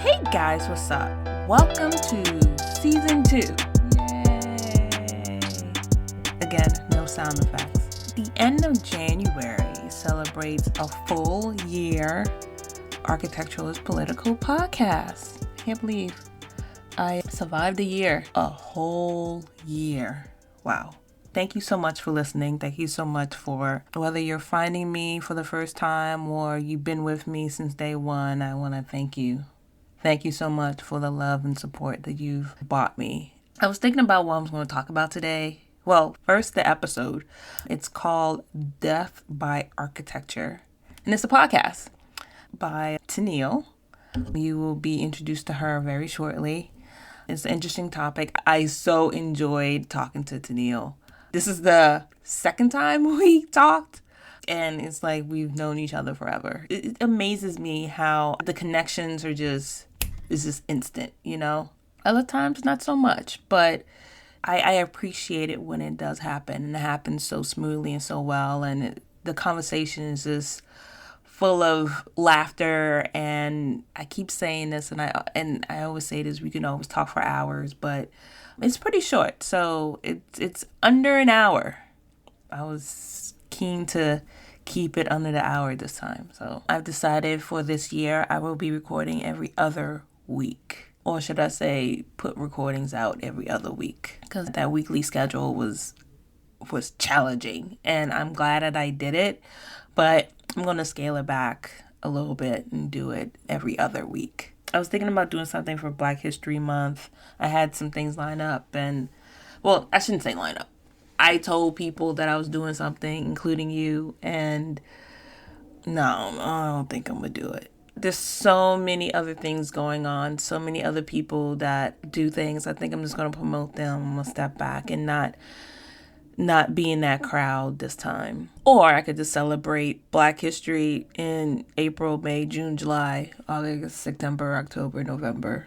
Hey guys, what's up? Welcome to season 2. Yay! Again, no sound effects. The end of January celebrates a full year Architecturalist Political Podcast. Can't believe I survived a year, a whole year. Wow. Thank you so much for listening. Thank you so much for whether you're finding me for the first time or you've been with me since day one. I want to thank you. Thank you so much for the love and support that you've bought me. I was thinking about what I was going to talk about today. Well, first, the episode. It's called Death by Architecture. And it's a podcast by Tennille. You will be introduced to her very shortly. It's an interesting topic. I so enjoyed talking to Tennille. This is the second time we talked, and it's like we've known each other forever. It amazes me how the connections are just instant, you know? Other times, not so much, but I appreciate it when it does happen, and it happens so smoothly and so well, and the conversation is just full of laughter. And I keep saying this, and I always say this, we can always talk for hours, but it's pretty short, so it's under an hour. I was keen to keep it under the hour this time, so I've decided for this year I will be recording every other week, or should I say put recordings out every other week, because that weekly schedule was challenging, and I'm glad that I did it, but I'm going to scale it back a little bit and do it every other week. I was thinking about doing something for Black History Month. I had some things lined up, and, well, I shouldn't say line up. I told people that I was doing something, including you, and no, I don't think I'm going to do it. There's so many other things going on, so many other people that do things. I think I'm just going to promote them. I'm going to step back and not be in that crowd this time. Or I could just celebrate Black History in April, May, June, July, August, September, October, November,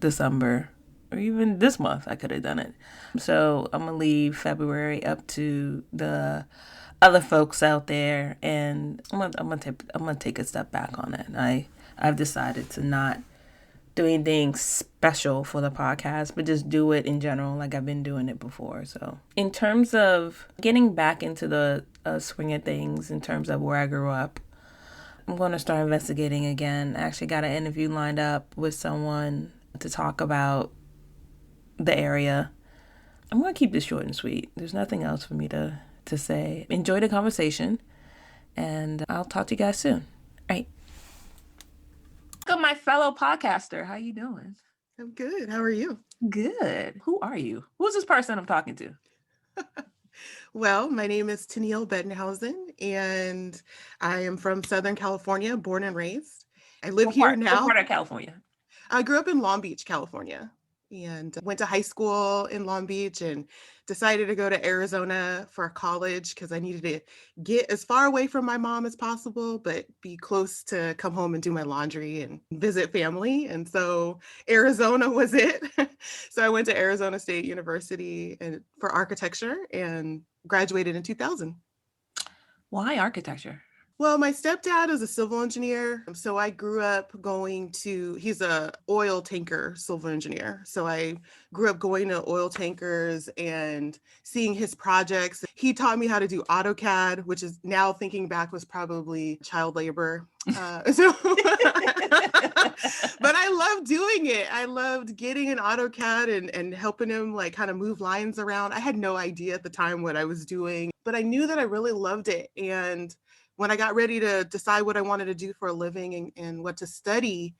December, or even this month I could have done it. So I'm going to leave February up to the other folks out there, and I'm gonna take a step back on it. I've decided to not do anything special for the podcast, but just do it in general like I've been doing it before. So in terms of getting back into the swing of things, in terms of where I grew up, I'm going to start investigating again. I actually got an interview lined up with someone to talk about the area. I'm going to keep this short and sweet. There's nothing else for me to say. Enjoy the conversation, and I'll talk to you guys soon. All right. Welcome, my fellow podcaster. How you doing? I'm good. How are you? Good. Who are you? Who's this person I'm talking to? Well, my name is Tennille Bedenhausen, and I am from Southern California, born and raised. I live here now. What part of California? I grew up in Long Beach, California, and went to high school in Long Beach and decided to go to Arizona for college because I needed to get as far away from my mom as possible, but be close to come home and do my laundry and visit family. And so Arizona was it. So I went to Arizona State University for architecture and graduated in 2000. Why architecture? Well, my stepdad is a civil engineer. So I grew up he's a oil tanker civil engineer. So I grew up going to oil tankers and seeing his projects. He taught me how to do AutoCAD, which is now thinking back was probably child labor. But I loved doing it. I loved getting an AutoCAD and helping him like kind of move lines around. I had no idea at the time what I was doing, but I knew that I really loved it. And when I got ready to decide what I wanted to do for a living and what to study,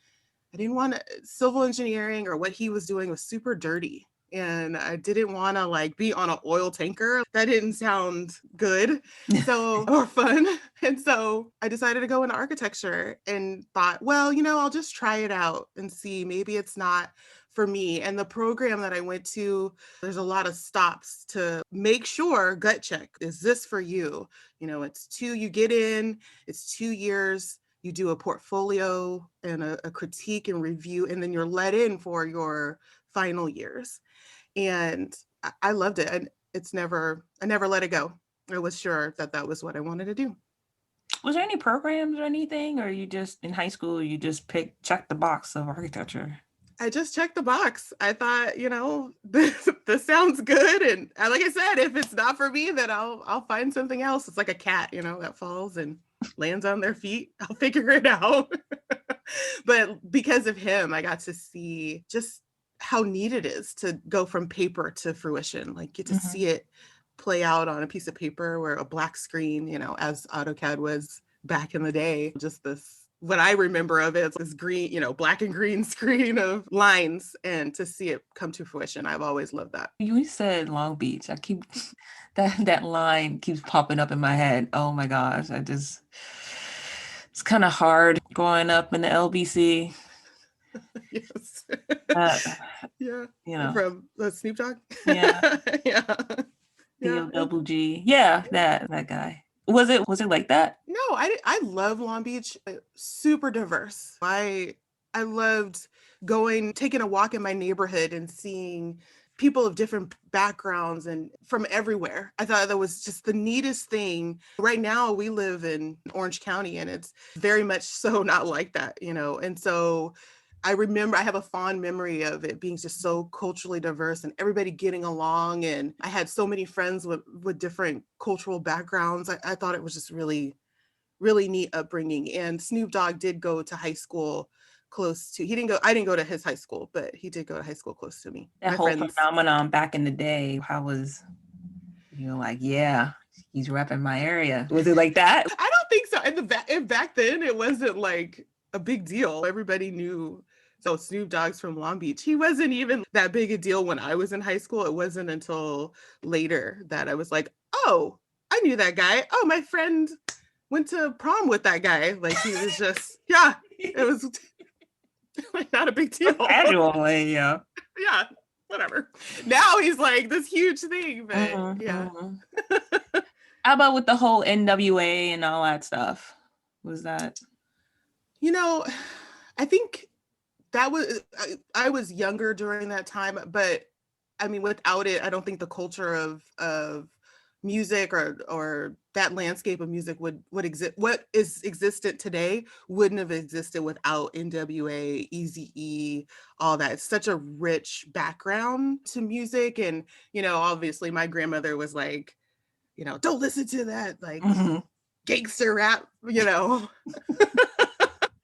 I didn't want civil engineering, or what he was doing was super dirty. And I didn't want to like be on an oil tanker. That didn't sound good. Or fun. And so I decided to go into architecture and thought, well, I'll just try it out and see, maybe it's not for me. And the program that I went to, there's a lot of stops to make sure, gut check, is this for you? You get in, it's 2 years, you do a portfolio and a critique and review, and then you're let in for your final years. And I loved it. And I never let it go. I was sure that was what I wanted to do. Was there any programs or anything, or you just in high school you just check the box of architecture? I just checked the box. I thought, this sounds good. And like I said, if it's not for me, then I'll find something else. It's like a cat, that falls and lands on their feet. I'll figure it out. But because of him, I got to see just how neat it is to go from paper to fruition. Like get to see it play out on a piece of paper or a black screen, as AutoCAD was back in the day. Just this, what I remember of it, it's this green, black and green screen of lines, and to see it come to fruition, I've always loved that. You said Long Beach. I keep that line keeps popping up in my head. Oh my gosh, it's kind of hard growing up in the LBC. Yes. Yeah. From the Snoop Dogg. Yeah. Yeah. Double G. Yeah, that guy. Was it like that? No, I love Long Beach. Super diverse. I loved taking a walk in my neighborhood and seeing people of different backgrounds and from everywhere. I thought that was just the neatest thing. Right now we live in Orange County and it's very much so not like that, And so I remember I have a fond memory of it being just so culturally diverse and everybody getting along. And I had so many friends with different cultural backgrounds. I thought it was just really, really neat upbringing. And Snoop Dogg did go to high school I didn't go to his high school, but he did go to high school close to me. That whole phenomenon back in the day, how was, like, yeah, he's repping my area. Was it like that? I don't think so. And back then it wasn't like a big deal. Everybody knew. So Snoop Dogg's from Long Beach. He wasn't even that big a deal when I was in high school. It wasn't until later that I was like, oh, I knew that guy. Oh, my friend went to prom with that guy. Like he was just, yeah, it was like not a big deal. Casually, yeah. Yeah, whatever. Now he's like this huge thing, but yeah. How about with the whole NWA and all that stuff? Was that? I think that was, I was younger during that time, but I mean, without it, I don't think the culture of music or that landscape of music would exist. What is existent today wouldn't have existed without NWA, Eazy-E, all that. It's such a rich background to music. And, obviously my grandmother was like, don't listen to that, like gangster rap,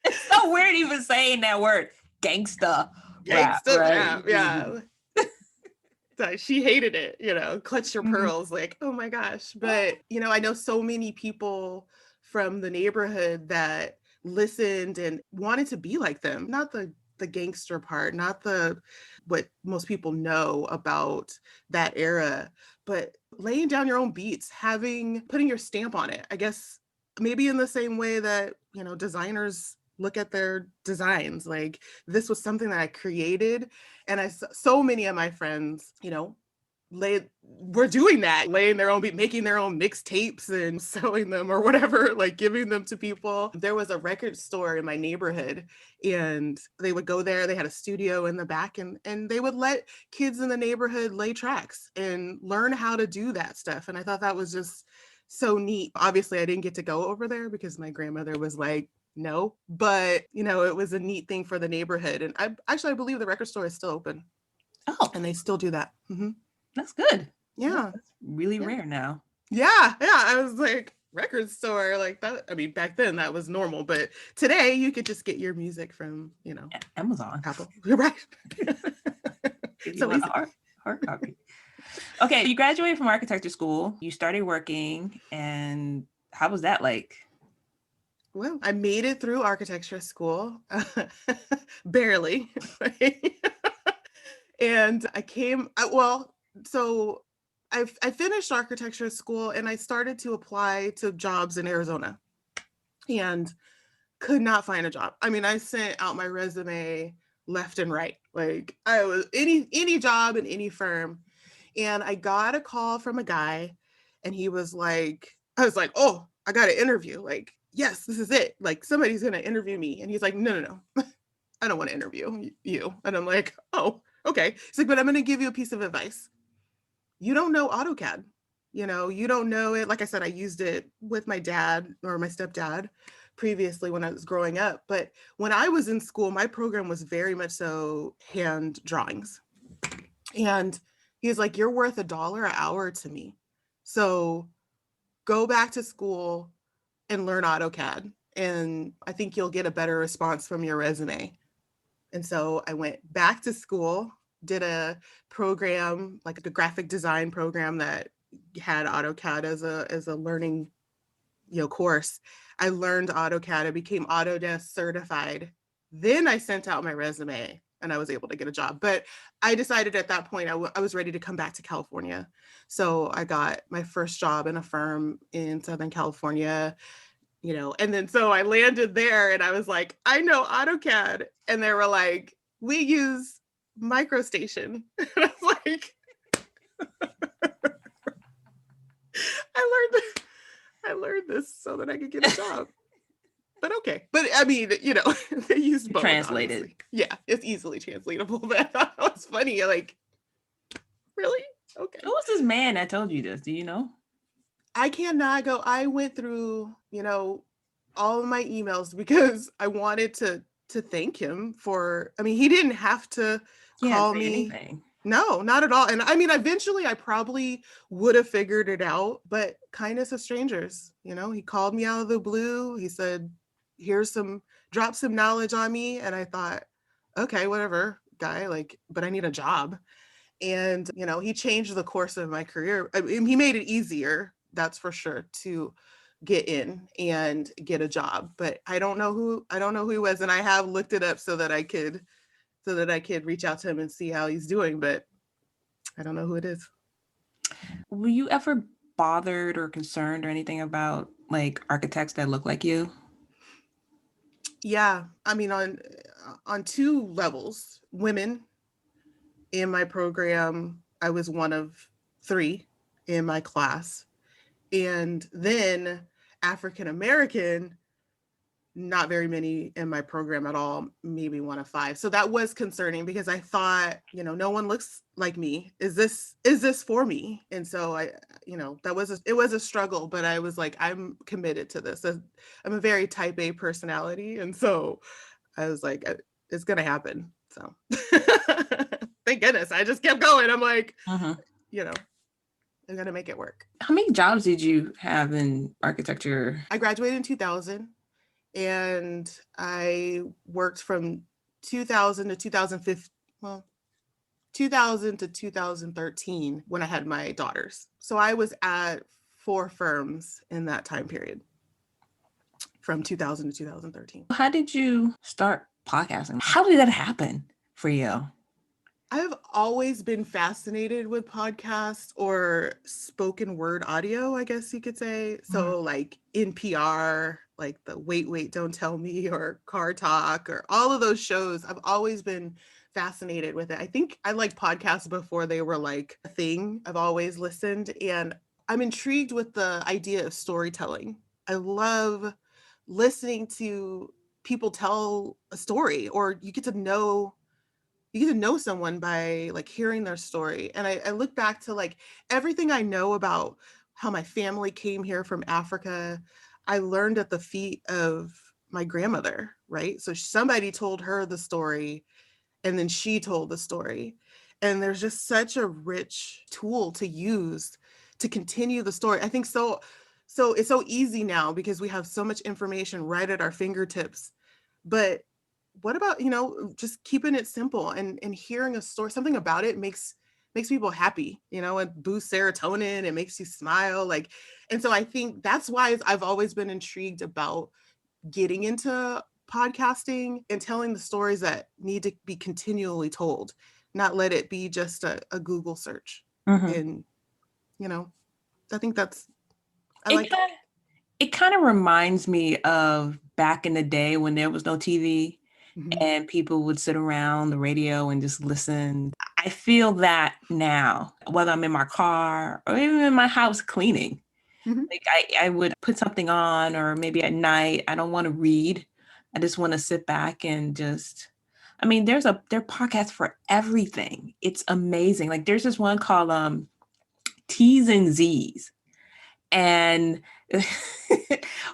It's so weird even saying that word. Gangsta rap, right? Yeah. So she hated it, clutch your pearls, like, oh my gosh. But, I know so many people from the neighborhood that listened and wanted to be like them. Not the gangster part, not what most people know about that era, but laying down your own beats, putting your stamp on it. I guess maybe in the same way that, designers look at their designs, like this was something that I created. And so many of my friends, were doing that, laying their own beat, making their own mixtapes and selling them or whatever, like giving them to people. There was a record store in my neighborhood and they would go there. They had a studio in the back and they would let kids in the neighborhood lay tracks and learn how to do that stuff. And I thought that was just so neat. Obviously, I didn't get to go over there because my grandmother was like, no, but it was a neat thing for the neighborhood. And I believe the record store is still open. Oh, and they still do that. Mm-hmm. That's good. Yeah. That's really rare now. Yeah. I was like, record store, like that. I mean, back then that was normal, but today you could just get your music from, Amazon. Apple. You're right. So easy. Hard copy. Okay, you graduated from architecture school. You started working, and how was that like? Well, I made it through architecture school, barely. And so I finished architecture school and I started to apply to jobs in Arizona and could not find a job. I mean, I sent out my resume left and right. Like I was any job in any firm. And I got a call from a guy and I was like, oh, I got an interview. Like, yes, this is it. Like somebody's going to interview me. And he's like, no. I don't want to interview you. And I'm like, oh, okay. He's like, but I'm going to give you a piece of advice. You don't know AutoCAD. You don't know it. Like I said, I used it with my dad or my stepdad previously when I was growing up. But when I was in school, my program was very much so hand drawings. And he's like, you're worth $1 an hour to me. So go back to school and learn AutoCAD. And I think you'll get a better response from your resume. And so I went back to school, did a program, like a graphic design program that had AutoCAD as a learning, course. I learned AutoCAD. I became Autodesk certified. Then I sent out my resume and I was able to get a job. But I decided at that point I was ready to come back to California. So I got my first job in a firm in Southern California, and then so I landed there and I was like, I know AutoCAD. And they were like, we use MicroStation. And I was like, I learned this so that I could get a job. But okay. But I mean, they use both. Translated. Obviously. Yeah, it's easily translatable. That was funny. Like, really? Okay. Who was this man that told you this? Do you know? I cannot go. I went through, all of my emails because I wanted to thank him for, he didn't have to call me. Anything. No, not at all. And I mean, eventually I probably would have figured it out, but kindness of strangers, he called me out of the blue. He said, drop some knowledge on me. And I thought, okay, whatever, guy, but I need a job. And, he changed the course of my career. He made it easier, that's for sure, to get in and get a job. But I don't know who he was. And I have looked it up so that I could reach out to him and see how he's doing, but I don't know who it is. Were you ever bothered or concerned or anything about architects that look like you? Yeah, on two levels. Women in my program, I was one of 3 in my class. And then African American, not very many in my program at all, maybe 1 of 5. So that was concerning because I thought, no one looks like me. Is this for me? And so it was a struggle, but I was like, I'm committed to this. I'm a very type A personality. And so I was like, it's going to happen. So thank goodness. I just kept going. I'm like, I'm going to make it work. How many jobs did you have in architecture? I graduated in 2000. And I worked from 2000 to 2015, 2000 to 2013 when I had my daughters. So I was at 4 firms in that time period from 2000 to 2013. How did you start podcasting? How did that happen for you? I've always been fascinated with podcasts or spoken word audio, I guess you could say. So like NPR, like the Wait, Don't Tell Me or Car Talk or all of those shows. I've always been fascinated with it. I think I liked podcasts before they were like a thing. I've always listened and I'm intrigued with the idea of storytelling. I love listening to people tell a story, or you get to know someone by like hearing their story. And I look back to like everything I know about how my family came here from Africa. I learned at the feet of my grandmother, right? So somebody told her the story and then she told the story. And there's just such a rich tool to use to continue the story. I think so it's so easy now because we have so much information right at our fingertips. But what about, just keeping it simple and hearing a story, something about it makes people happy, it boosts serotonin, it makes you smile. And so I think that's why I've always been intrigued about getting into podcasting and telling the stories that need to be continually told, not let it be just a Google search. And, I think it kind of reminds me of back in the day when there was no TV. And people would sit around the radio and just listen. I feel that now, whether I'm in my car or even in my house cleaning. Like I would put something on, or maybe at night, I don't want to read. I just want to sit back and just, there are podcasts for everything. It's amazing. Like there's this one called T's and Z's. And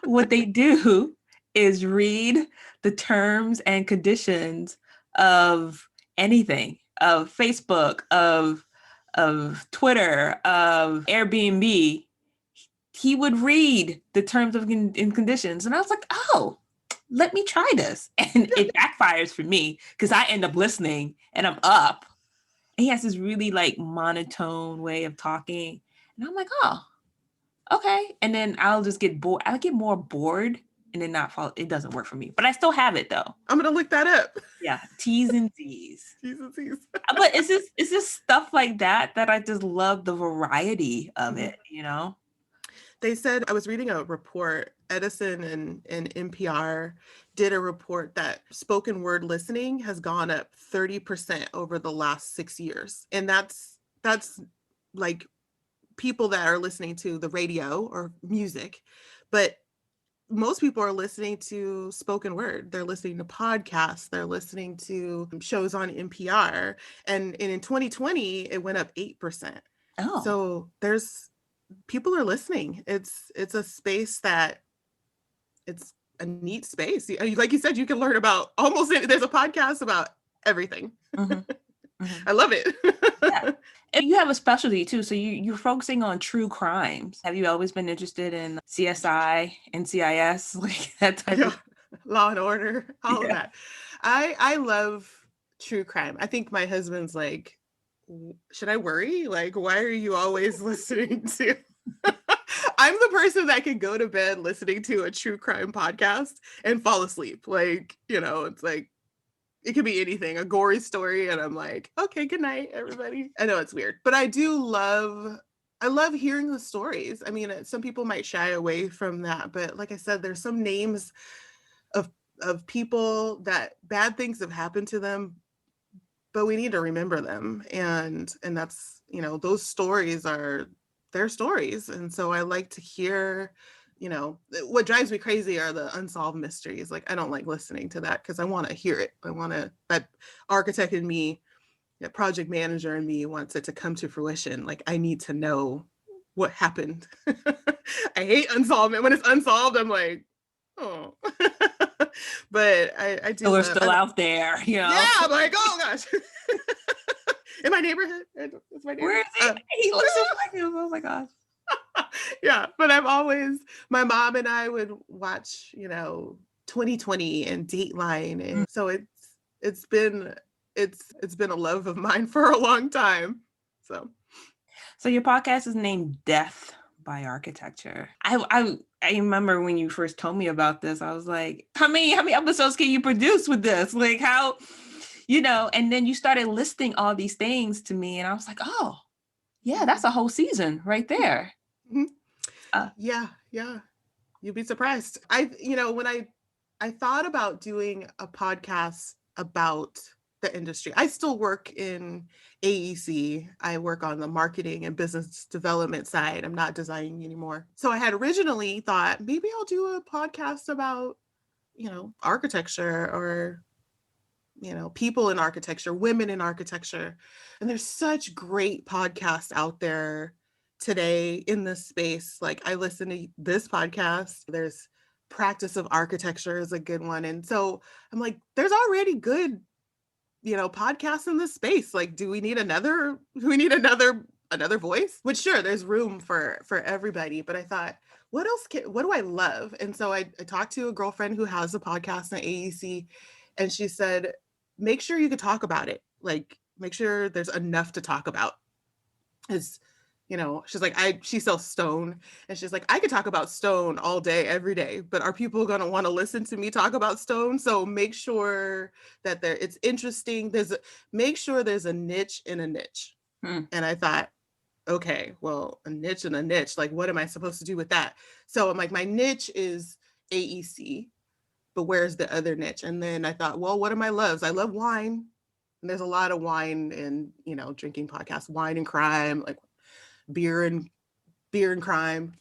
what they do is read the terms and conditions of anything, of Facebook, of Twitter, of Airbnb. He would read the terms and conditions. And I was like, oh, let me try this. And it backfires for me because I end up listening and I'm up. And he has this really like monotone way of talking. And I'm like, oh, okay. And then I'll just get bored. I'll get more bored and then not follow. It doesn't work for me, but I still have it though. I'm going to look that up. Yeah. T's and Z's. T's and Z's. But it's just stuff like that I just love the variety of it, you know? They said, I was reading a report, Edison and NPR did a report that spoken word listening has gone up 30% over the last 6 years. And that's like people that are listening to the radio or music, but most people are listening to spoken word. They're listening to podcasts. They're listening to shows on NPR. And in 2020, it went up 8%. Oh. So people are listening. It's a space that it's a neat space. Like you said, you can learn about almost there's a podcast about everything. Mm-hmm. Mm-hmm. I love it. Yeah. And you have a specialty too. So you're focusing on true crimes. Have you always been interested in CSI, NCIS, like that type of Law and Order, all of that? I love true crime. I think my husband's like, should I worry? Like, why are you always listening to? I'm the person that can go to bed listening to a true crime podcast and fall asleep. Like, it's like, it could be anything, a gory story. And I'm like, okay, good night, everybody. I know it's weird, but I love hearing the stories. I mean, some people might shy away from that, but like I said, there's some names of people that bad things have happened to them, but we need to remember them. And that's, those stories are their stories. And so I like to hear, what drives me crazy are the unsolved mysteries. Like, I don't like listening to that because I want to hear it. That architect in me, that project manager in me wants it to come to fruition. Like, I need to know what happened. I hate unsolved. When it's unsolved, I'm like, oh. But I do. So we're still out there, Yeah, I'm like, oh gosh. In my neighborhood. It's my neighborhood. Where is he? He looks like him. Oh my gosh. Yeah, but my mom and I would watch, 2020 and Dateline. And so it's been a love of mine for a long time. So your podcast is named Death by Architecture. I remember when you first told me about this, I was like, how many episodes can you produce with this? Like how, and then you started listing all these things to me and I was like, oh yeah, that's a whole season right there. Mm-hmm. Yeah. You'd be surprised. When I thought about doing a podcast about the industry, I still work in AEC. I work on the marketing and business development side. I'm not designing anymore. So I had originally thought maybe I'll do a podcast about, architecture or, people in architecture, women in architecture. And there's such great podcasts out there today in this space. Like, I listen to this podcast. There's Practice of Architecture is a good one. And so I'm like, there's already good, podcasts in this space. Like, do we need another voice? Which sure, there's room for everybody. But I thought, what do I love? And so I talked to a girlfriend who has a podcast on AEC, and she said, make sure you could talk about it. Like, make sure there's enough to talk about. She's like, she sells stone, and she's like, I could talk about stone all day, every day, but are people going to want to listen to me talk about stone? So make sure that it's interesting. Make sure there's a niche in a niche. And I thought, okay, well, a niche and a niche, like, what am I supposed to do with that? So I'm like, my niche is AEC, but where's the other niche? And then I thought, well, what are my loves? I love wine. And there's a lot of wine and, drinking podcasts, wine and crime, like beer and crime.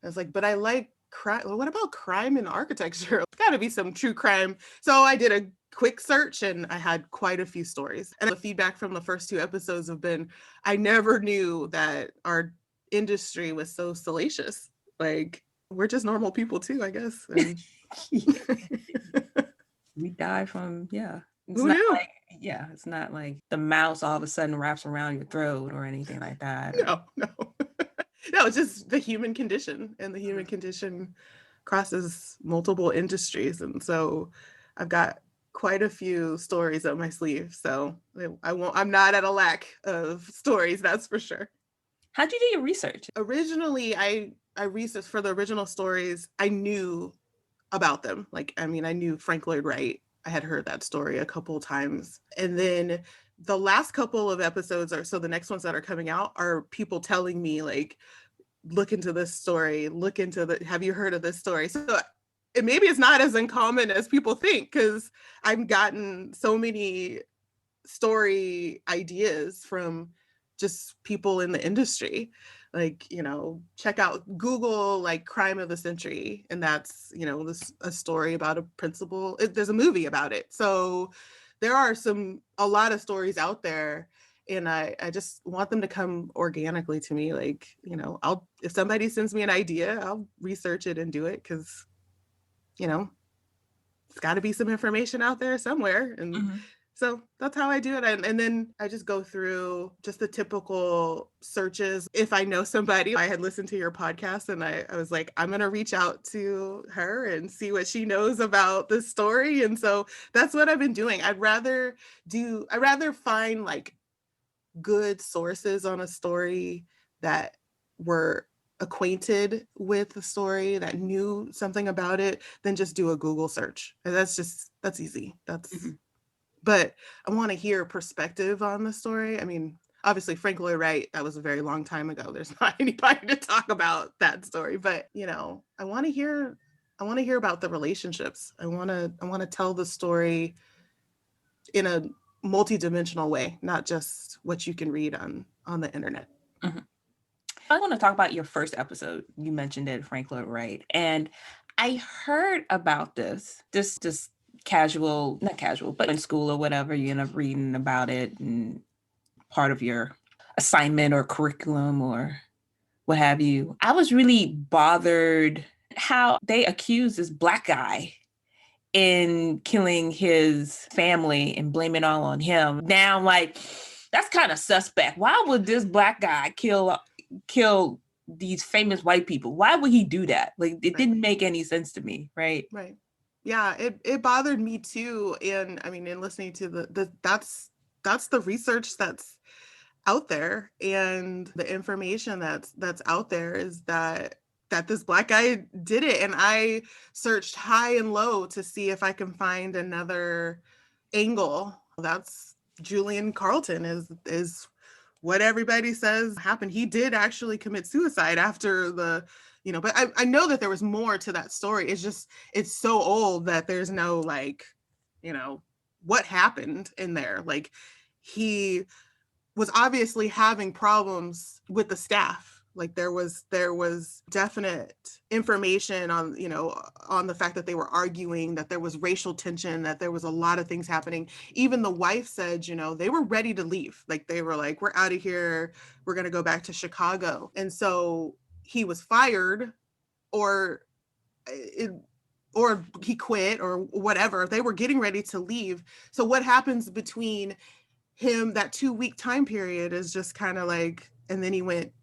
I was like, but I like crime. Well, what about crime and architecture? It's got to be some true crime. So I did a quick search and I had quite a few stories. And the feedback from the first 2 episodes have been, I never knew that our industry was so salacious. Like, we're just normal people too, I guess. And We die from, yeah. It's who not knew? like, yeah, it's not like the mouse all of a sudden wraps around your throat or anything like that. No. No, it's just the human condition, and the human condition crosses multiple industries. And so I've got quite a few stories up my sleeve. So I'm not at a lack of stories, that's for sure. How'd you do your research? Originally, I researched for the original stories. I knew about them. Like, I mean, I knew Frank Lloyd Wright. I had heard that story a couple of times. And then the last couple of episodes, or so the next ones that are coming out, are people telling me, like, look into this story, have you heard of this story? So maybe it's not as uncommon as people think, because I've gotten so many story ideas from just people in the industry. Like, check out Google, like, crime of the century, and that's, this a story about a principal. There's a movie about it. So there are a lot of stories out there, and I just want them to come organically to me. Like, if somebody sends me an idea, I'll research it and do it, because it's got to be some information out there somewhere. And so that's how I do it. And then I just go through just the typical searches. If I know somebody, I had listened to your podcast, and I was like, I'm going to reach out to her and see what she knows about this story. And so that's what I've been doing. I'd rather find, like, good sources on a story that were acquainted with the story, that knew something about it, than just do a Google search. And that's easy. But I want to hear perspective on the story. I mean, obviously Frank Lloyd Wright, that was a very long time ago. There's not anybody to talk about that story, but I want to hear about the relationships. I want to tell the story in a multi-dimensional way, not just what you can read on the internet. I want to talk about your first episode. You mentioned it, Frank Lloyd Wright. And I heard about this just casual, not casual, but in school or whatever, you end up reading about it and part of your assignment or curriculum or what have you. I was really bothered how they accused this Black guy in killing his family and blame it all on him. Now, like, that's kind of suspect. Why would this Black guy kill these famous white people? Why would he do that? Like, it didn't make any sense to me, right? Right. Yeah, it bothered me too. And I mean, in listening to that's the research that's out there, and the information that's out there is that this Black guy did it. And I searched high and low to see if I can find another angle. That's Julian Carlton is what everybody says happened. He did actually commit suicide after but I know that there was more to that story. It's so old that there's no, like, what happened in there. Like, he was obviously having problems with the staff. Like, there was definite information on the fact that they were arguing, that there was racial tension, that there was a lot of things happening. Even the wife said, they were ready to leave. Like, they were like, we're out of here. We're going to go back to Chicago. And so he was fired, or he quit, or whatever. They were getting ready to leave. So what happens between him, that 2-week time period, is just kind of like, and then he went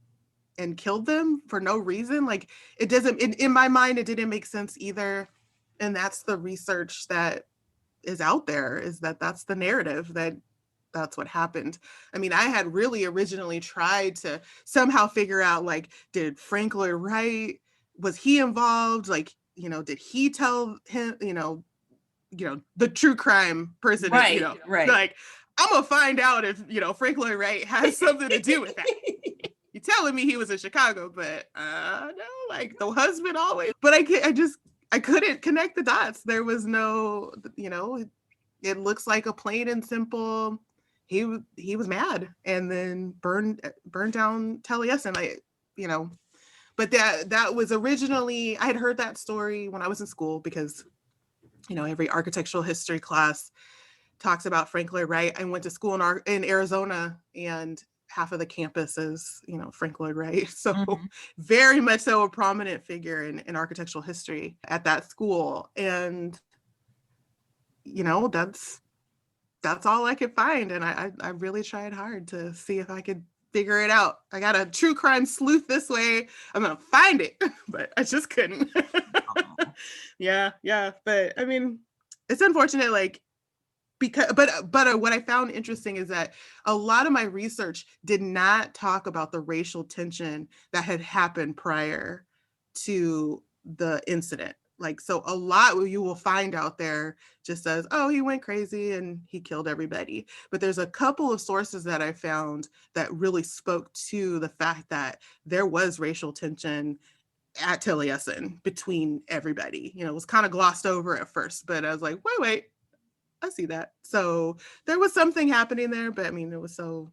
and killed them for no reason. Like, it doesn't, in my mind, it didn't make sense either. And that's the research that is out there, is that's the narrative, that's what happened. I mean, I had really originally tried to somehow figure out, like, did Frank Lloyd Wright, was he involved? Like, did he tell him, the true crime person, right. Like, I'm gonna find out if, Frank Lloyd Wright has something to do with that. You're telling me he was in Chicago, but no, like, the husband always. But I couldn't connect the dots. There was no, it looks like a plain and simple. He was mad, and then burned down Taliesin. But that was originally, I had heard that story when I was in school, because every architectural history class talks about Frank Lloyd Wright. I went to school in Arizona and half of the campus is, Frank Lloyd Wright. So Mhm. very much so a prominent figure in architectural history at that school. And, that's all I could find. And I really tried hard to see if I could figure it out. I got a true crime sleuth this way. I'm going to find it, but I just couldn't. Aw. Yeah. Yeah. But I mean, it's unfortunate, like, because but what I found interesting is that a lot of my research did not talk about the racial tension that had happened prior to the incident. Like, so a lot you will find out there just says, oh, he went crazy and he killed everybody. But there's a couple of sources that I found that really spoke to the fact that there was racial tension at Taliesin between everybody. It was kind of glossed over at first, but I was like, wait, I see that. So there was something happening there, but I mean, it was so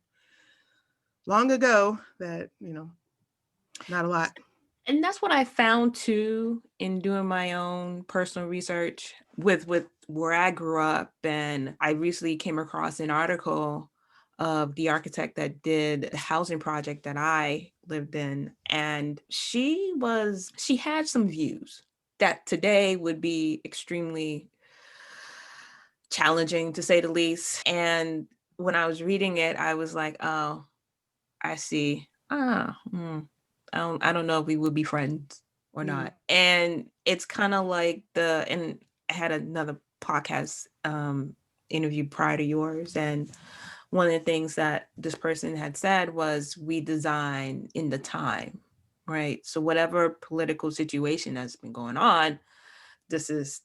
long ago that, not a lot. And that's what I found too in doing my own personal research with where I grew up. And I recently came across an article of the architect that did the housing project that I lived in. And she had some views that today would be extremely challenging, to say the least. And when I was reading it, I was like, oh, I see. I don't know if we would be friends or Mm. not. And it's kind of like and I had another podcast interview prior to yours, and one of the things that this person had said was, we design in the time, right? So whatever political situation has been going on, this is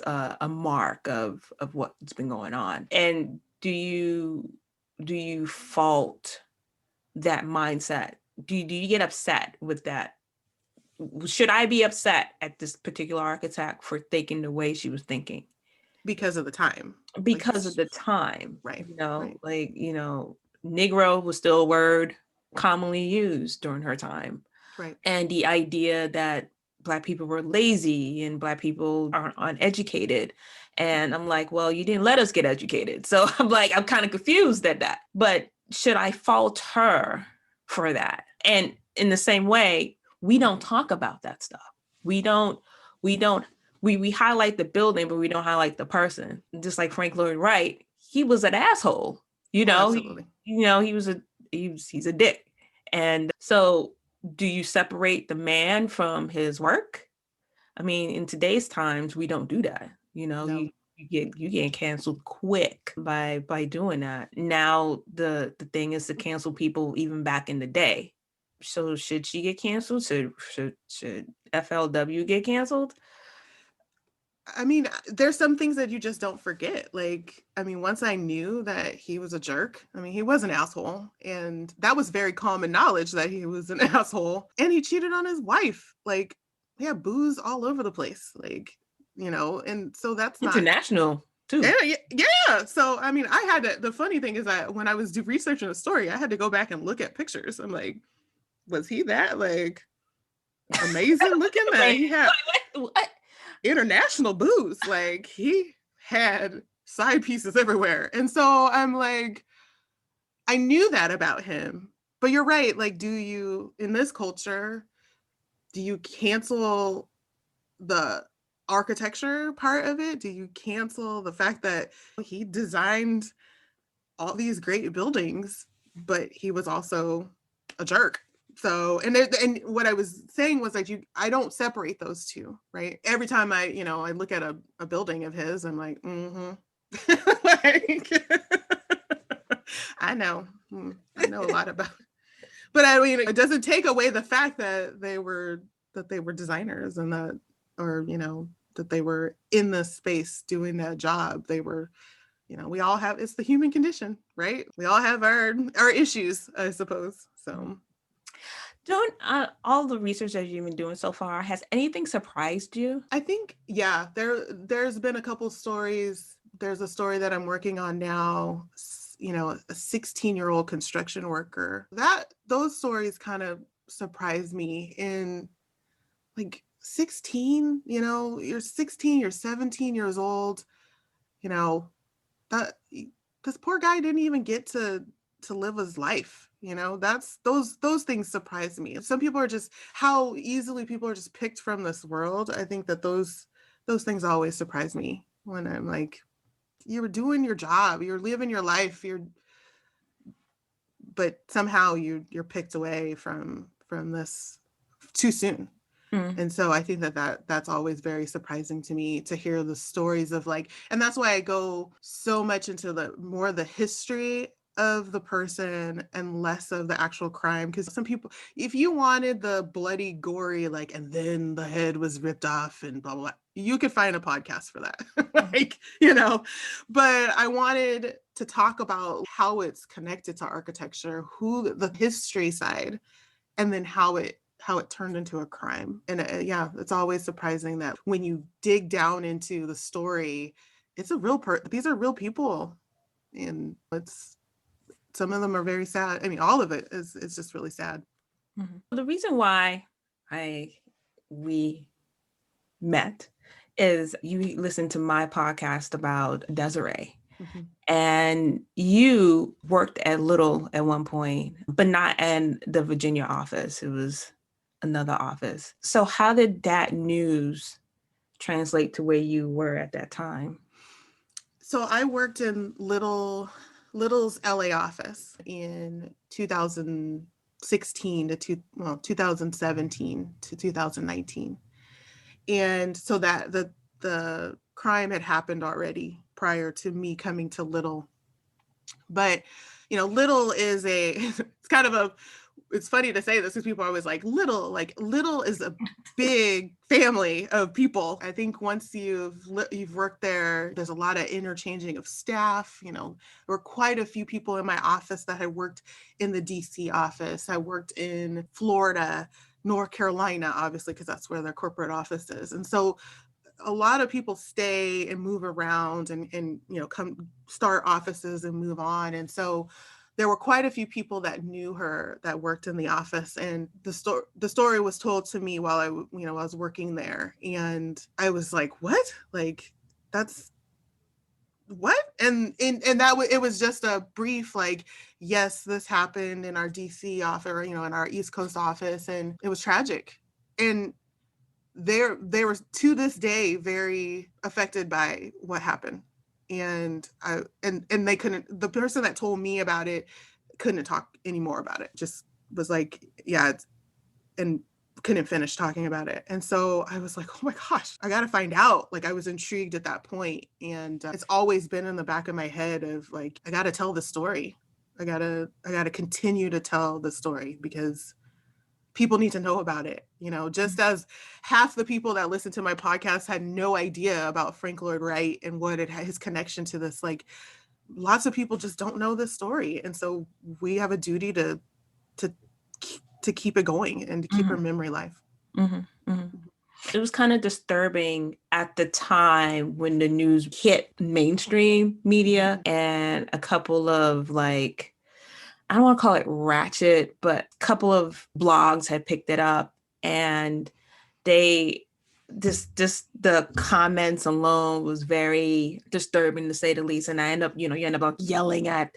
a mark of what's been going on. And do you fault that mindset? Do you get upset with that? Should I be upset at this particular architect for thinking the way she was thinking? Because of the time. Because of the time, Right. like, Right. Negro was still a word commonly used during her time. Right. And the idea that Black people were lazy and Black people are uneducated. And I'm like, well, you didn't let us get educated. So I'm kind of confused at that. But should I fault her for that? And in the same way, we don't talk about that stuff. We highlight the building, but we don't highlight the person. Just like Frank Lloyd Wright, he was an asshole. Oh, absolutely. He's a dick. And so, do you separate the man from his work? I mean, in today's times, we don't do that. No. You get canceled quick by doing that. Now the thing is to cancel people even back in the day. So should she get canceled? Should FLW get canceled? I mean, there's some things that you just don't forget. Like, I mean, once I knew that he was a jerk, I mean, he was an asshole. And that was very common knowledge that he was an asshole. And he cheated on his wife. Like, yeah, booze all over the place. Like, and so that's not International too. Yeah. So, I mean, the funny thing is that when I was researching the story, I had to go back and look at pictures. I'm like, was he that like amazing looking that he had What? international booze? Like, he had side pieces everywhere. And so I'm like, I knew that about him. But you're right. Like, in this culture, do you cancel the architecture part of it? Do you cancel the fact that he designed all these great buildings, but he was also a jerk? So, and what I was saying was that I don't separate those two, right? Every time I look at a building of his, I'm like, like, I know a lot about it. But I mean, it doesn't take away the fact that they were designers and that they were in the space doing that job. They were, we all have, it's the human condition, right? We all have our issues, I suppose. So doing all the research that you've been doing so far, has anything surprised you? I think, yeah, there's been a couple stories. There's a story that I'm working on now, a 16-year-old construction worker. Those stories kind of surprised me. In like 16, you're 16, you're 17 years old, that this poor guy didn't even get to live his life. That's those things surprise me. Some people are just how easily people are just picked from this world. I think that those things always surprise me when I'm like, you're doing your job, you're living your life, but somehow you're picked away from this too soon. And so I think that's always very surprising to me, to hear the stories of like, and that's why I go so much into the history of the person and less of the actual crime. Because some people, if you wanted the bloody, gory, like, and then the head was ripped off and blah, blah, blah, you could find a podcast for that. Like, but I wanted to talk about how it's connected to architecture, the history side, and then how it turned into a crime. And it's always surprising that when you dig down into the story, it's a real these are real people, and some of them are very sad. I mean, all of it is just really sad. Mm-hmm. The reason why we met is you listened to my podcast about Desiree. Mm-hmm. And you worked at Little at one point, but not in the Virginia office. It was another office. So how did that news translate to where you were at that time? So I worked in Little's LA office in 2016 to 2017 to 2019. And so that the crime had happened already prior to me coming to Little. But, Little is it's funny to say this because people are always like, Little is a big family of people. I think once you've worked there, there's a lot of interchanging of staff. There were quite a few people in my office that had worked in the DC office. I worked in Florida, North Carolina, obviously, because that's where their corporate office is. And so a lot of people stay and move around and come start offices and move on. And so there were quite a few people that knew her that worked in the office, and the story was told to me while I was working there, and I was like, what? Like, that's what? And that it was just a brief, like, yes, this happened in our DC office, or in our East Coast office, and it was tragic. And they were to this day very affected by what happened. And they couldn't, the person that told me about it couldn't talk anymore about it, just was like, yeah, and couldn't finish talking about it. And so I was like, oh my gosh, I got to find out. Like, I was intrigued at that point. And it's always been in the back of my head of like, I got to tell the story. I gotta continue to tell the story, because people need to know about it. Just as half the people that listen to my podcast had no idea about Frank Lloyd Wright and what his connection to this, like, lots of people just don't know this story. And so we have a duty to keep it going and to keep her memory alive. Mm-hmm. Mm-hmm. It was kind of disturbing at the time when the news hit mainstream media, and a couple of, like, I don't want to call it ratchet, but a couple of blogs had picked it up, and the comments alone was very disturbing, to say the least. And I end up, you end up yelling at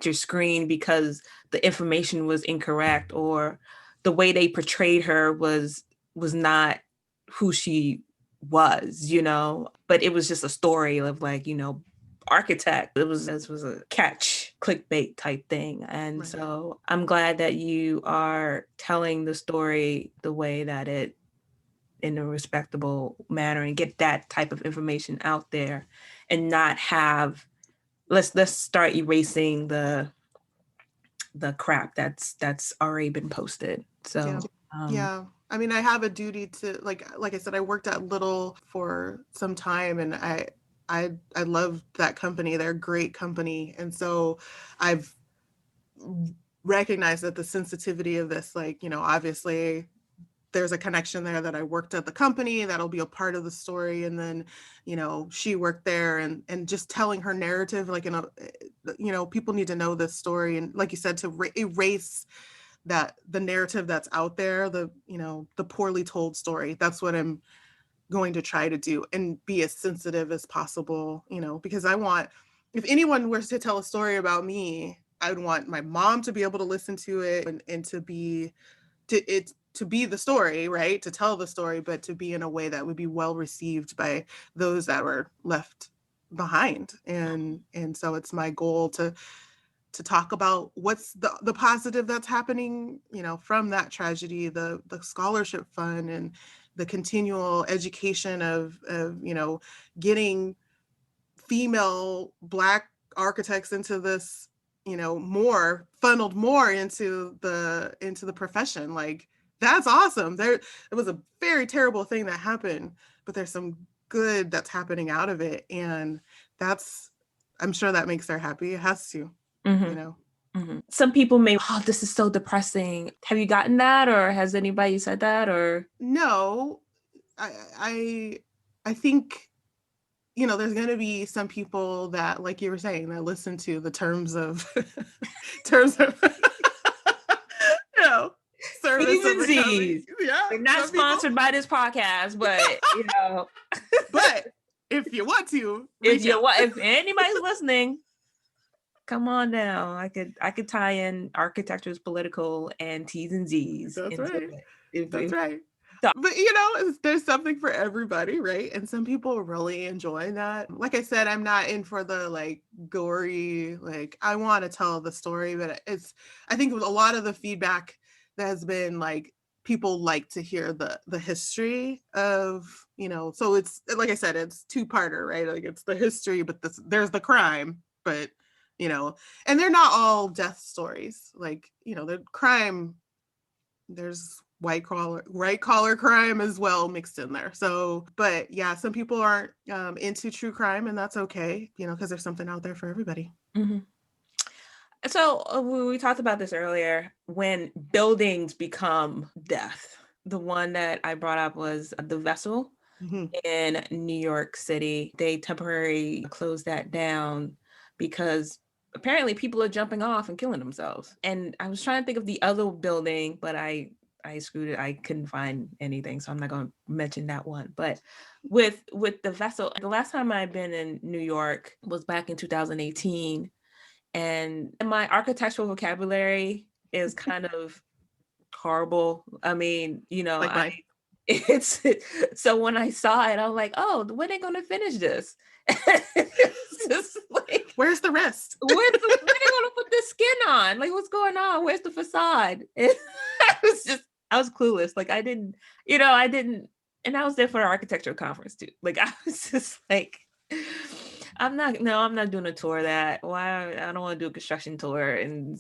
your screen because the information was incorrect, or the way they portrayed her was not who she was, but it was just a story of, like, architect. It was a catch clickbait type thing. And right. So I'm glad that you are telling the story the way that it, in a respectable manner, and get that type of information out there, and not have, let's start erasing the crap that's already been posted. So yeah. I mean, I have a duty to, like I said, I worked at Little for some time, and I love that company. They're a great company. And so I've recognized that the sensitivity of this, like, obviously there's a connection there, that I worked at the company, that'll be a part of the story. And then, she worked there, and just telling her narrative, like, people need to know this story. And like you said, to erase the narrative that's out there, the poorly told story. That's what I'm going to try to do, and be as sensitive as possible, because I want, if anyone were to tell a story about me, I'd want my mom to be able to listen to it and to be the story, right? To tell the story, but to be in a way that would be well received by those that were left behind. And so it's my goal to talk about what's the positive that's happening, from that tragedy, the scholarship fund and the continual education of getting female Black architects into this, more funneled more into the profession. Like, that's awesome. It was a very terrible thing that happened, but there's some good that's happening out of it. And I'm sure that makes her happy. It has to, Some people may, oh, this is so depressing. Have you gotten that, or has anybody said that? Or no, I think, there's going to be some people that, like you were saying, that listen to the terms of service of recovery. Yeah, they're not sponsored by this podcast, but but if you want to, if anybody's listening, come on down. I could tie in architecture's political and T's and Z's. That's right. That's right. But there's something for everybody, right? And some people really enjoy that. Like I said, I'm not in for the gory, I want to tell the story, but I think a lot of the feedback that has been people like to hear the history of, so it's, like I said, it's two-parter, right? It's the history, but there's the crime, but and they're not all death stories. The crime, there's white collar crime as well mixed in there. So, but yeah, some people aren't into true crime, and that's okay, because there's something out there for everybody. Mm-hmm. So we talked about this earlier, when buildings become death. The one that I brought up was the Vessel in New York City. They temporarily closed that down because apparently people are jumping off and killing themselves. And I was trying to think of the other building, but I screwed it. I couldn't find anything, so I'm not going to mention that one. But with the Vessel, the last time I'd been in New York was back in 2018. And my architectural vocabulary is kind of horrible. I mean, it's so when I saw it, I was like, oh, when are they going to finish this? It's just where's the rest? When are they going to put this skin on? What's going on? Where's the facade? I was clueless. I didn't, and I was there for the architectural conference too. I was just I'm not doing a tour of that. Why? I don't want to do a construction tour. And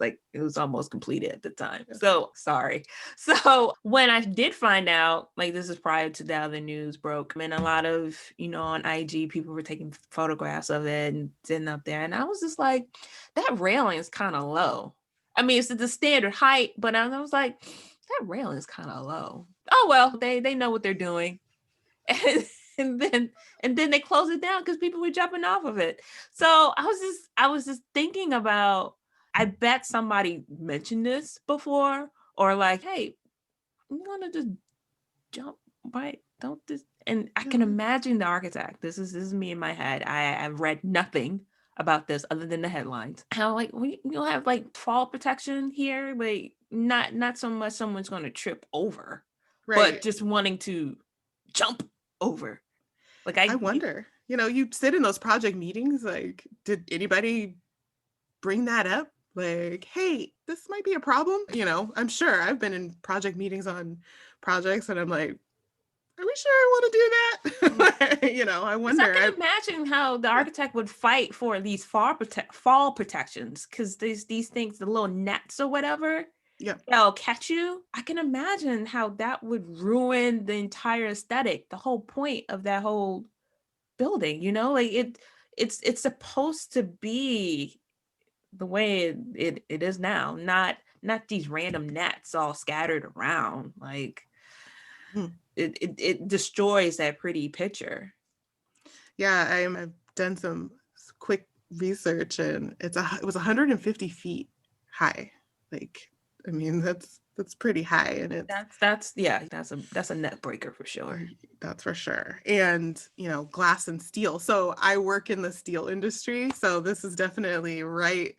it was almost completed at the time. So sorry. So when I did find out, this is prior to the other news broke, and a lot of, on IG, people were taking photographs of it and sitting up there. And I was just like, that railing is kind of low. I mean, it's the standard height, but I was like, that railing is kind of low. Oh, well, they know what they're doing. And then they closed it down because people were jumping off of it. So I was just thinking about, I bet somebody mentioned this before, or hey, I'm gonna just jump, right? Don't this. And I can imagine the architect. This is me in my head. I've read nothing about this other than the headlines. How we have fall protection here, not so much someone's going to trip over, right, but just wanting to jump over. I wonder, you sit in those project meetings, did anybody bring that up? Hey, this might be a problem. I'm sure I've been in project meetings on projects and I'm like, are we sure I want to do that? I wonder. I can imagine how the architect would fight for these fall protections, because there's these things, the little nets or whatever. Yeah, they'll catch you. I can imagine how that would ruin the entire aesthetic, the whole point of that whole building. It's supposed to be the way it is now, not these random nets all scattered around. It destroys that pretty picture. Yeah, I've done some quick research, and it was 150 feet high. I mean, that's pretty high, and that's a net breaker for sure. That's for sure. And glass and steel. So I work in the steel industry, so this is definitely right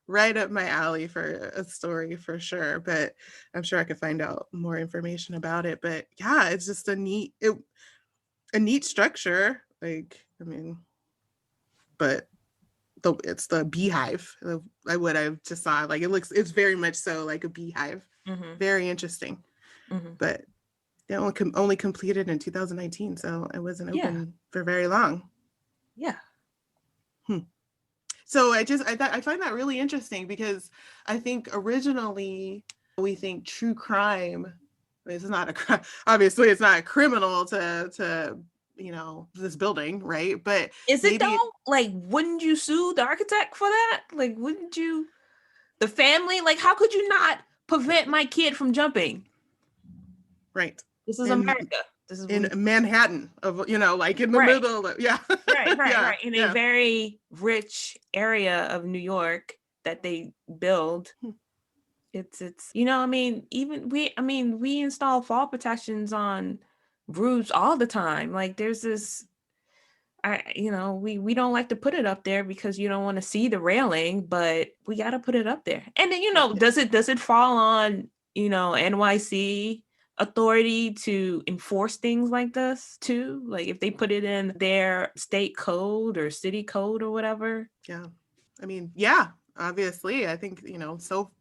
right up my alley for a story for sure. But I'm sure I could find out more information about it. But yeah, it's just a neat structure. Like, I mean, but it's the beehive. What I just saw, like it's very much so like a beehive. Mm-hmm. Very interesting. Mm-hmm. But it only completed in 2019, so it wasn't Yeah. open for very long. Yeah. So I find that really interesting because I think originally we think true crime. It's not a crime. Obviously, it's not a criminal to this building, right? But Is it maybe though? Like, wouldn't you sue the architect for that? Like, wouldn't you? The family? Like, how could you not prevent my kid from jumping? right. This is America. This is in Manhattan, like in the right. middle of right, yeah, right. In a very rich area of New York that they build. It's I mean, we install fall protections on roofs all the time. Like there's this we don't like to put it up there because you don't want to see the railing, but we got to put it up there. And then does it fall on NYC authority to enforce things like this too? Like if they put it in their state code or city code or whatever? Yeah. I mean, yeah, obviously. I think, so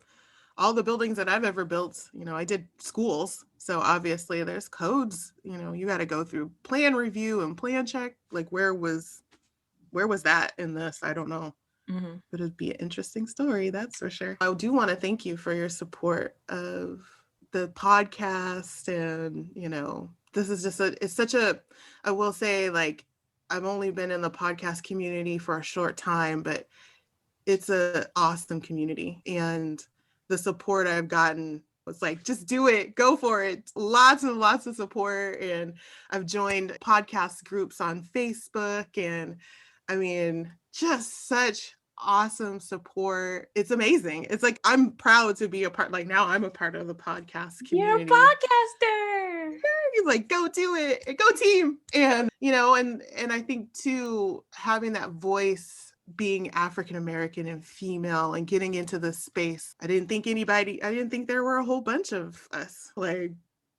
all the buildings that I've ever built, I did schools. So obviously there's codes, you got to go through plan review and plan check. Like where was that in this? I don't know. Mm-hmm. But it'd be an interesting story, that's for sure. I do want to thank you for your support of the podcast. And, this is just I will say, like, I've only been in the podcast community for a short time, but it's an awesome community. And the support I've gotten was like, just do it, go for it. Lots and lots of support. And I've joined podcast groups on Facebook. And I mean, just such awesome support. It's amazing. It's like, I'm proud to be a part, like now I'm a part of the podcast community. You're a podcaster. He's like, go do it, go team. And, and I think too, having that voice, being African-American and female and getting into this space, I didn't think there were a whole bunch of us. Like,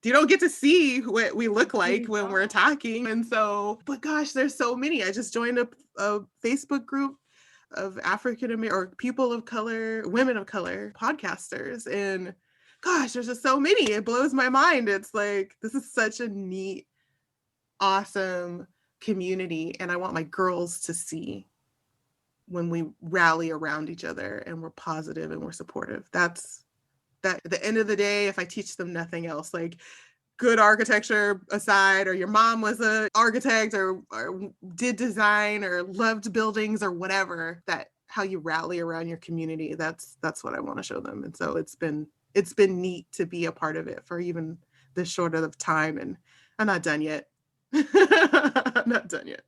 you don't get to see what we look like when we're talking. And so, but gosh, there's so many. I just joined a Facebook group of African-American or people of color, women of color podcasters. And gosh, there's just so many. It blows my mind. It's like, this is such a neat, awesome community. And I want my girls to see when we rally around each other and we're positive and we're supportive. That's that at the end of the day, if I teach them nothing else, like good architecture aside, or your mom was an architect or did design or loved buildings or whatever, that how you rally around your community, that's what I want to show them. And so it's been neat to be a part of it for even this short of time. And I'm not done yet. I'm not done yet.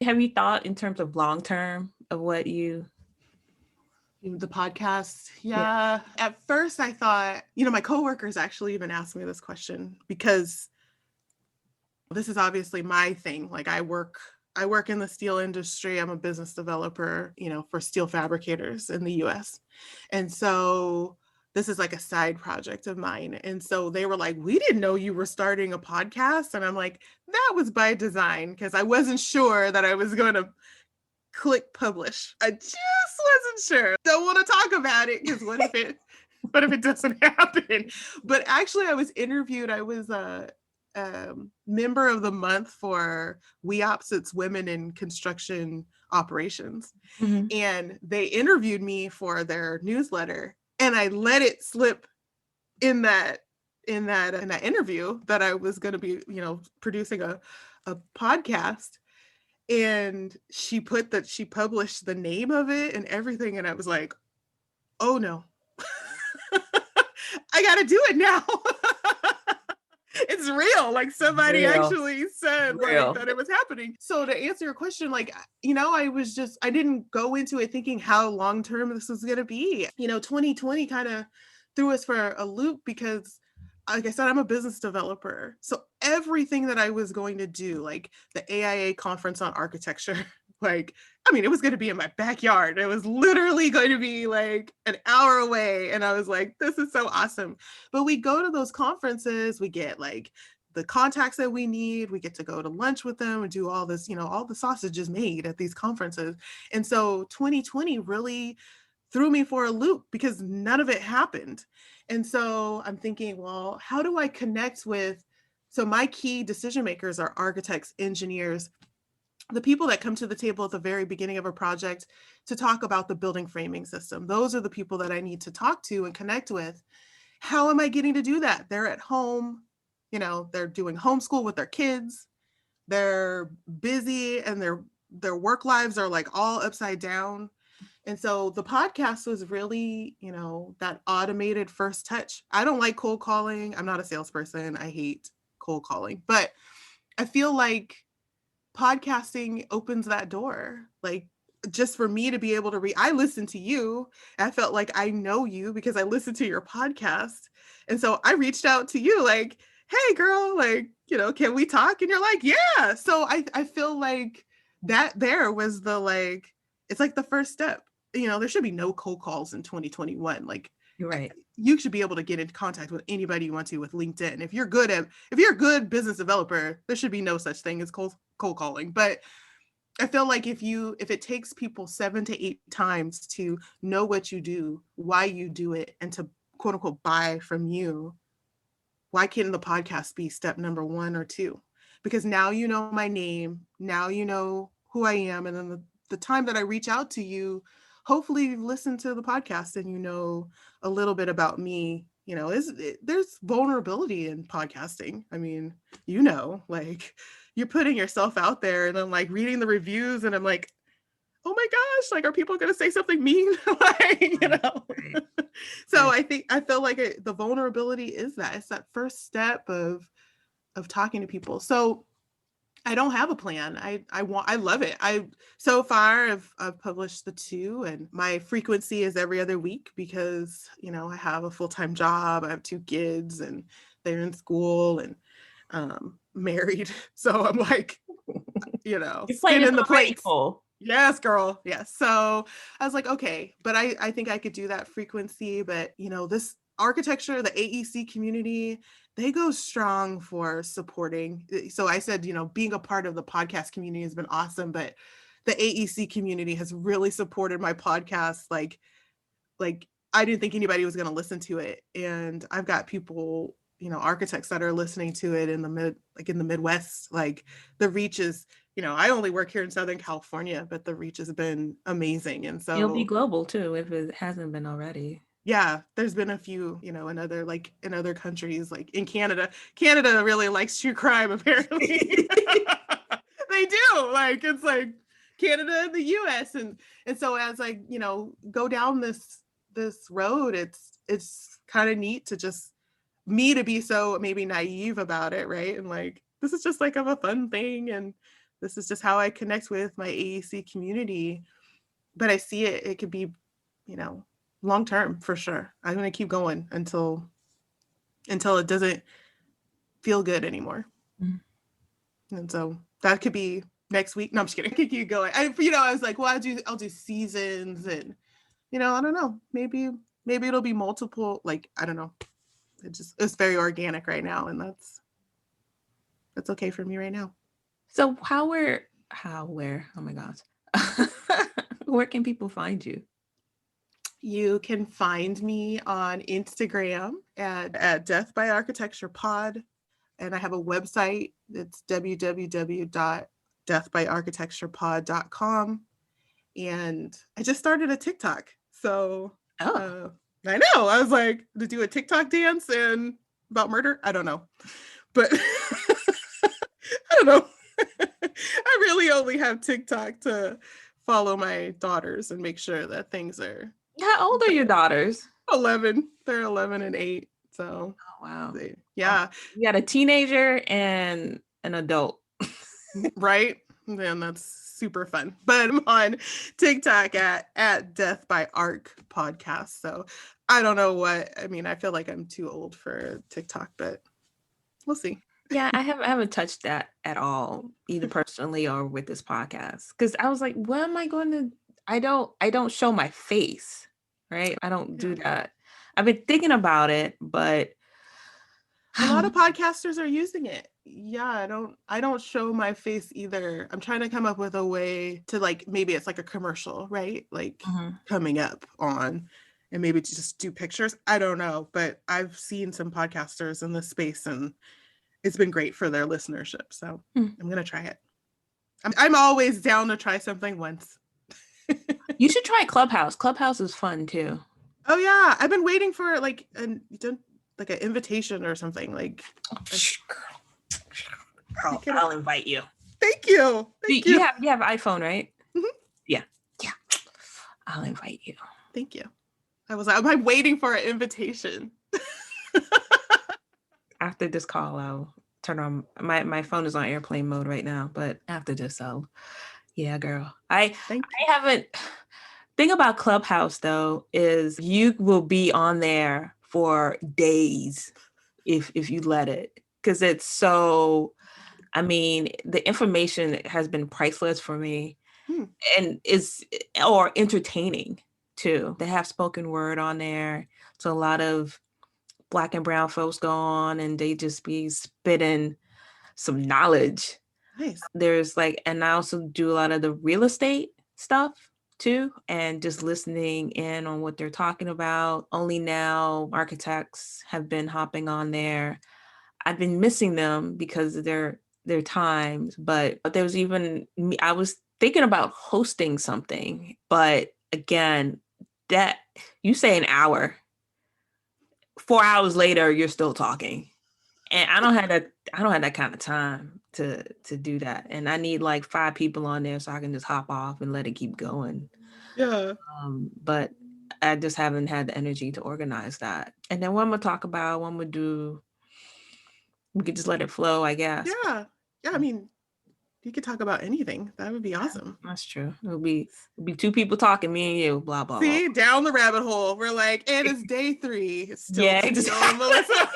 Have you thought in terms of long term of what the podcast? Yeah. At first I thought, my coworkers actually even asked me this question because this is obviously my thing. Like I work in the steel industry. I'm a business developer, for steel fabricators in the US. And so this is like a side project of mine. And so they were like, we didn't know you were starting a podcast. And I'm like, that was by design because I wasn't sure that I was going to click publish. I just wasn't sure. Don't want to talk about it because what if it doesn't happen? But actually I was interviewed. I was a member of the month for We Opposites Women in Construction Operations. Mm-hmm. And they interviewed me for their newsletter. And I let it slip in that interview that I was going to be, producing a podcast. And she published the name of it and everything. And I was like, oh no, I got to do it now. It's real. Like somebody actually said that it was happening. So to answer your question, like, I didn't go into it thinking how long-term this was going to be. 2020 kind of threw us for a loop because, like I said, I'm a business developer. So everything that I was going to do, like the AIA conference on architecture, Like, I mean, it was going to be in my backyard. It was literally going to be like an hour away. And I was like, this is so awesome. But we go to those conferences, we get like the contacts that we need. We get to go to lunch with them and do all this, all the sausage is made at these conferences. And so 2020 really threw me for a loop because none of it happened. And so I'm thinking, well, how do I connect with, so my key decision makers are architects, engineers, the people that come to the table at the very beginning of a project to talk about the building framing system. Those are the people that I need to talk to and connect with. How am I getting to do that? They're at home, they're doing homeschool with their kids. They're busy and their work lives are like all upside down. And so the podcast was really, that automated first touch. I don't like cold calling. I'm not a salesperson. I hate cold calling, but I feel like podcasting opens that door. Like, just for me to be able to I listen to you. I felt like I know you because I listened to your podcast. And so I reached out to you like, hey girl, like, can we talk? And you're like, yeah. So I feel like that there was the, like, it's like the first step. There should be no cold calls in 2021. Like, you're right. You should be able to get in contact with anybody you want to with LinkedIn. If you're a good business developer, there should be no such thing as cold calling. But I feel like if it takes people 7 to 8 times to know what you do, why you do it, and to quote unquote buy from you, why can't the podcast be step number 1 or 2? Because now you know my name, now you know who I am, and then the time that I reach out to you, hopefully you've listened to the podcast and you know a little bit about me. There's vulnerability in podcasting. I mean, like, you're putting yourself out there, and I'm like reading the reviews and I'm like, oh my gosh, like, are people going to say something mean? Like, Right. So I feel like the vulnerability is that it's that first step of talking to people. So I don't have a plan. I love it. So far I've published the 2, and my frequency is every other week because, I have a full-time job. I have 2 kids and they're in school and married. So I'm like, spinning the plates. Yes, girl. Yes. So I was like, okay, but I think I could do that frequency. But, this architecture, the AEC community, they go strong for supporting. So I said, being a part of the podcast community has been awesome, but the AEC community has really supported my podcast. Like I didn't think anybody was going to listen to it. And I've got people, architects that are listening to it in the Midwest. Like, the reach is, I only work here in Southern California, but the reach has been amazing. And so it'll be global too, if it hasn't been already. Yeah, there's been a few, in other countries, like in Canada. Canada really likes true crime, apparently. They do. Like, it's like Canada and the US. And so as I, go down this road, it's kind of neat to just me to be so maybe naive about it, right? And like, this is just like a fun thing, and this is just how I connect with my AEC community. But I see it could be, long term for sure. I'm going to keep going until it doesn't feel good anymore. Mm-hmm. And so that could be next week. No, I'm just kidding. I could keep going. I was like, well, I'll do seasons, and I don't know. Maybe it'll be multiple. Like, I don't know. It's very organic right now, and that's okay for me right now. So where? Oh my gosh. Where can people find you? You can find me on Instagram at Death by Architecture Pod. And I have a website. It's www.deathbyarchitecturepod.com. And I just started a TikTok. So I know. I was like, to do a TikTok dance and about murder? I don't know. But I don't know. I really only have TikTok to follow my daughters and make sure that things are... How old are your daughters? 11. They're 11 and 8. So, wow. Yeah. You got a teenager and an adult. Right? And that's super fun. But I'm on TikTok at Death by Arc podcast. So I don't know I feel like I'm too old for TikTok, but we'll see. Yeah, I haven't touched that at all, either personally or with this podcast. Because I was like, what am I going to? I don't show my face, right? I don't do Yeah. that. I've been thinking about it, but A lot of podcasters are using it. Yeah, I don't show my face either. I'm trying to come up with a way to, like, maybe it's like a commercial, right? Like Mhm. coming up on, and maybe to just do pictures. I don't know, but I've seen some podcasters in this space and it's been great for their listenership. So Hmm. I'm gonna try it. I'm always down to try something once. You should try Clubhouse. Clubhouse is fun too. Oh yeah, I've been waiting for like an invitation or something. Like, Girl, I'll invite you. thank you, thank You you, have an iPhone, right? Mhm. Yeah. I'll invite you. thank you. I was like, I'm waiting for an invitation. After this call, I'll turn on my phone is on airplane mode right now, but after this, yeah, girl. Thank I haven't. Thing about Clubhouse though is you will be on there for days if you let it, because it's so. I mean, the information has been priceless for me, Hmm. and is or entertaining too. They have spoken word on there, so a lot of Black and brown folks go on and they just be spitting some knowledge. Nice. There's like, and I also do a lot of the real estate stuff too, and just listening in on what they're talking about. Only now architects have been hopping on there. I've been missing them because of their times, but there was even me, I was thinking about hosting something, but again, that you say an hour, 4 hours later, you're still talking. And I don't have that kind of time to do that. And I need like 5 people on there so I can just hop off and let it keep going. Yeah. But I just haven't had the energy to organize that. And then what I'm gonna talk about, what I'm gonna do, we could just let it flow, I guess. Yeah. Yeah. I mean, you could talk about anything. That would be awesome. That's true. It'll be 2 people talking, me and you, blah blah. See, blah. down the rabbit hole. We're like, and it's day 3. It's still Yeah, Tennille exactly. and Melissa.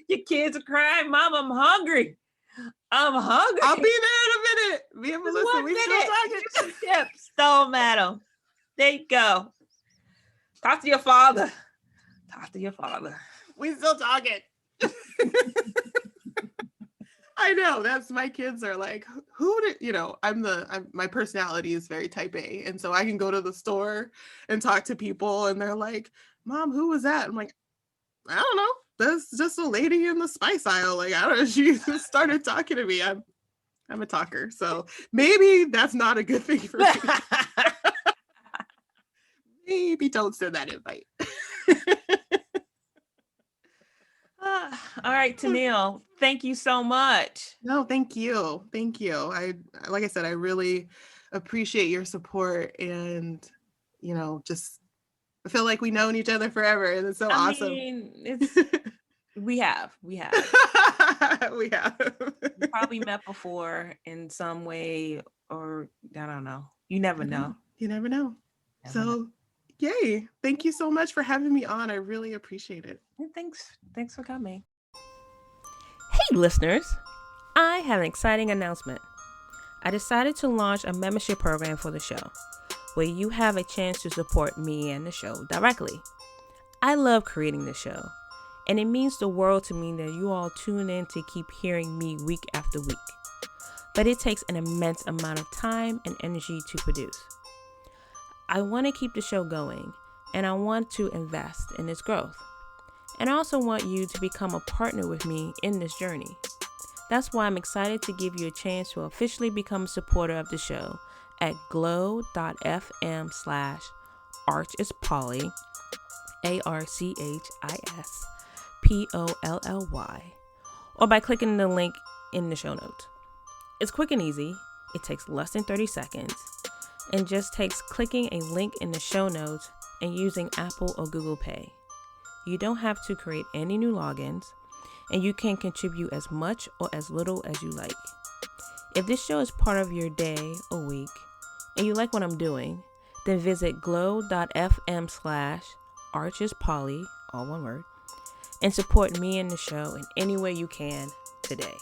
Your kids are crying, Mom, I'm hungry. I'm hungry. I'll be there in a minute. Me and Melissa, we still talking. Some chips. Don't matter. There you go. Talk to your father. We still talking. I know. That's my kids are like, who did my personality is very type A. And so I can go to the store and talk to people and they're like, Mom, who was that? I'm like, I don't know. That's just a lady in the spice aisle. Like, I don't know. She just started talking to me. I'm a talker. So maybe that's not a good thing for me. Maybe don't send that invite. All right, Tennille, thank you so much. No, thank you. Thank you. Like I said, I really appreciate your support and, just I feel like we've known each other forever and it's so awesome. Mean, we have. We have. We probably met before in some way, or I don't know. You never know. You never know. Yay. Thank you so much for having me on. I really appreciate it. Thanks for coming. Hey, listeners. I have an exciting announcement. I decided to launch a membership program for the show, where you have a chance to support me and the show directly. I love creating the show, and it means the world to me that you all tune in to keep hearing me week after week. But it takes an immense amount of time and energy to produce. I want to keep the show going, and I want to invest in its growth. And I also want you to become a partner with me in this journey. That's why I'm excited to give you a chance to officially become a supporter of the show at glow.fm/archispolly, ARCHISPOLLY, or by clicking the link in the show notes. It's quick and easy. It takes less than 30 seconds and just takes clicking a link in the show notes and using Apple or Google Pay. You don't have to create any new logins, and you can contribute as much or as little as you like. If this show is part of your day or week, and you like what I'm doing, then visit glow.fm/archispolly, all one word, and support me and the show in any way you can today.